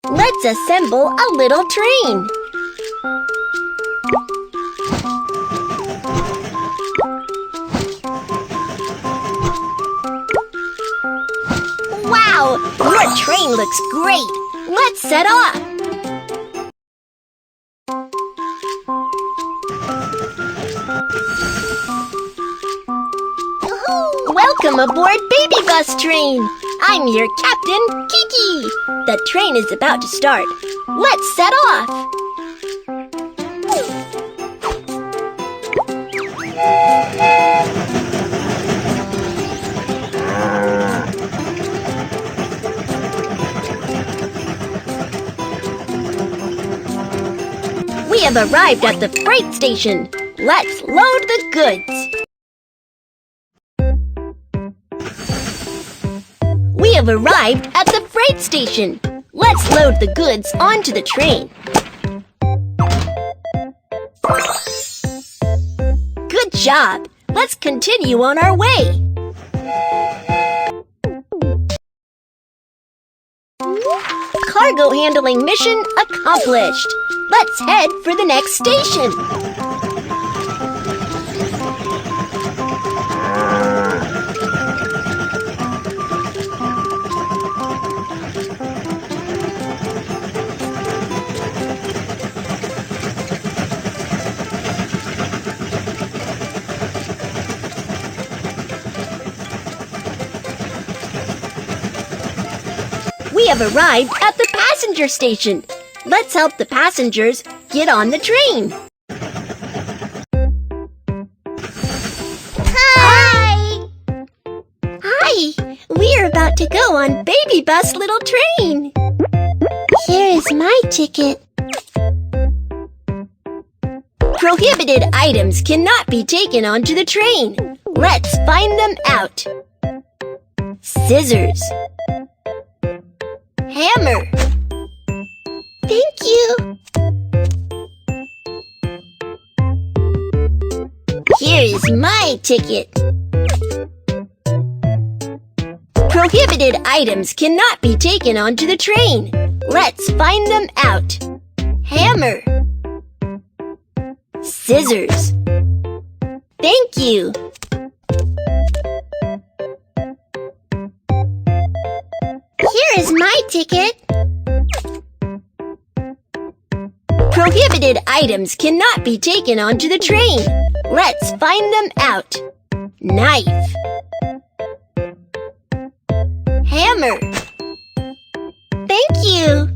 Let's assemble a little train. Wow! Your train looks great! Let's set off! Welcome aboard BabyBus train! I'm your captain, Kiki! The train is about to start. Let's set off! We have arrived at the freight station. Let's load the goods. We have arrived at the freight station. Let's load the goods onto the train. Good job. Let's continue on our way. Cargo handling mission accomplished. Let's head for the next station. We have arrived at the passenger station. Let's help the passengers get on the train. Hi! Hi! We're about to go on BabyBus little train. Here is my ticket. Prohibited items cannot be taken onto the train. Let's find them out. Scissors. Hammer. Thank you. Here is my ticket. Prohibited items cannot be taken onto the train. Let's find them out. Hammer. Scissors. Thank you. Here is my ticket. Prohibited items cannot be taken onto the train. Let's find them out. Knife. Hammer. Thank you.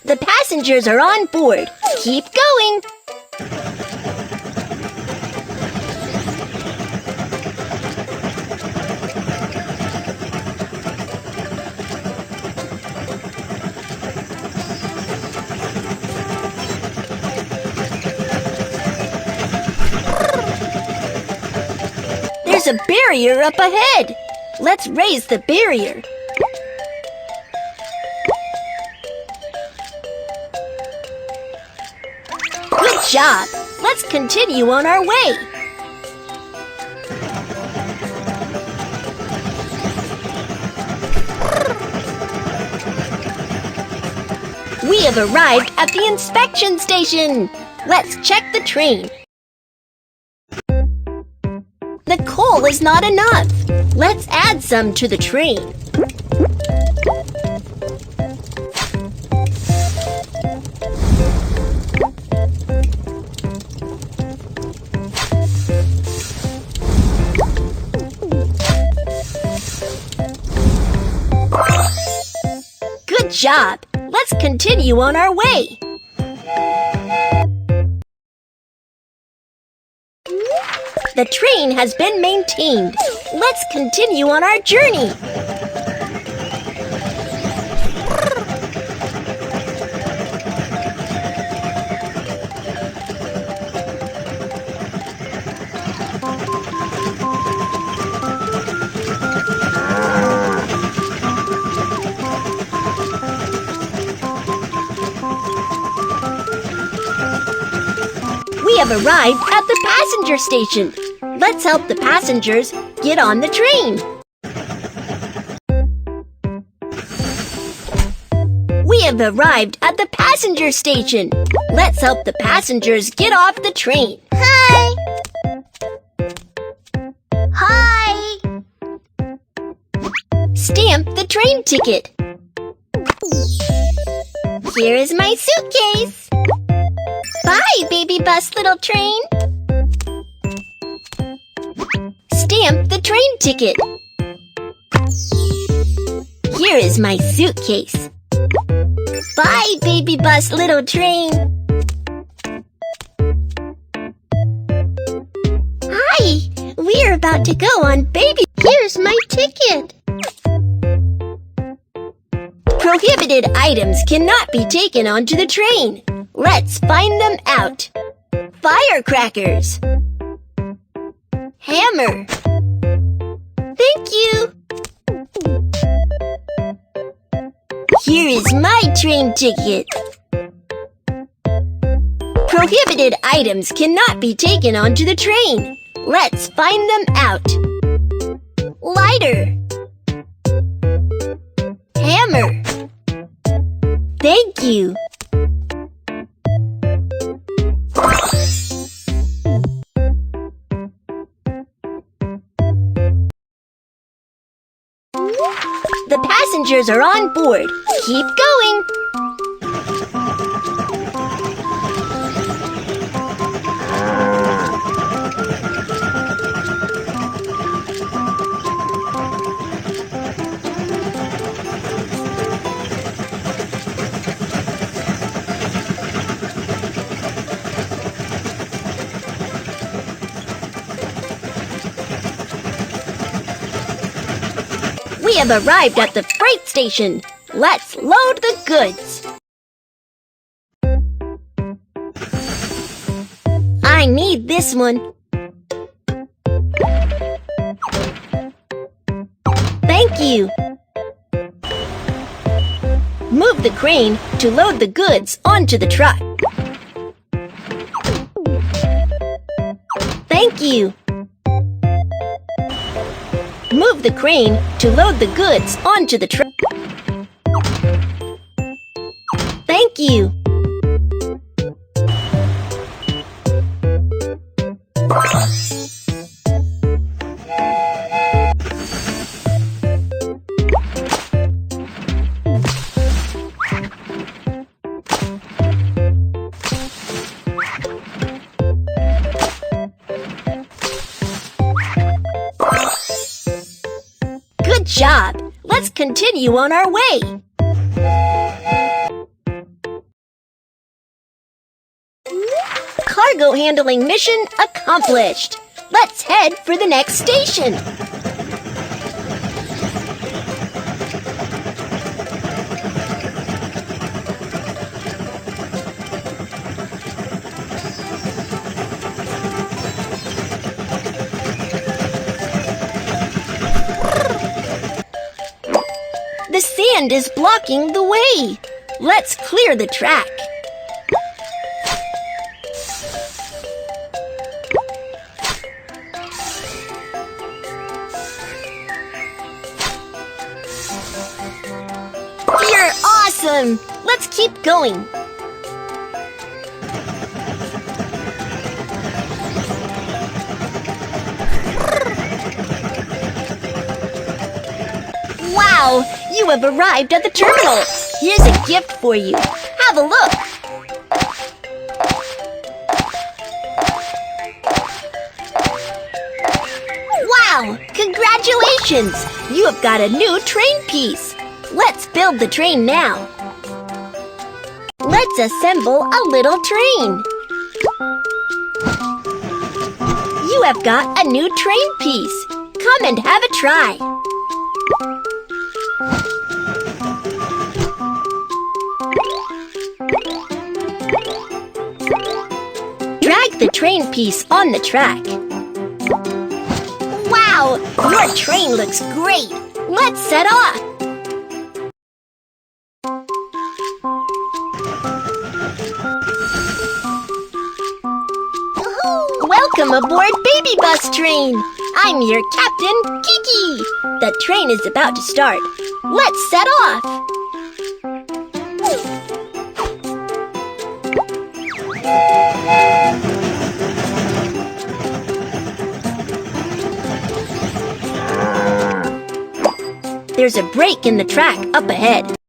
The passengers are on board. Keep going. There's a barrier up ahead. Let's raise the barrier. Good job. Let's continue on our way. We have arrived at the inspection station. Let's check the train. The coal is not enough. Let's add some to the train. Good job. Let's continue on our way. The train has been maintained. Let's continue on our journey. We have have arrived at the passenger station. Let's help the passengers get on the train. We have arrived at the passenger station. Let's help the passengers get off the train. Hi! Hi! Stamp the train ticket. Here is my suitcase. Bye, BabyBus little train. Stamp the train ticket. Here is my suitcase. Bye, BabyBus little train. Hi, we're about to go on Baby. Here's my ticket. Prohibited items cannot be taken onto the train. Let's find them out. Firecrackers. Hammer. Thank you. Here is my train ticket. Prohibited items cannot be taken onto the train. Let's find them out. Lighter. Hammer. Thank you. The passengers are on board. Keep going. We have arrived at the freight station. Let's load the goods. I need this one. Thank you. Move the crane to load the goods onto the truck. Thank you. Move the crane to load the goods onto the truck. Thank you. Good job. Let's continue on our way. Cargo handling mission accomplished. Let's head for the next station. The sand is blocking the way. Let's clear the track. You're awesome! Let's keep going. Wow! You have arrived at the terminal. Here's a gift for you. Have a look. Wow! Congratulations! You have got a new train piece. Let's build the train now. Let's assemble a little train. You have got a new train piece. Come and have a try. Drag the train piece on the track. Wow! Your train looks great! Let's set off! Welcome aboard BabyBus train. I'm your captain, Kiki. The train is about to start. Let's set off. There's a break in the track up ahead.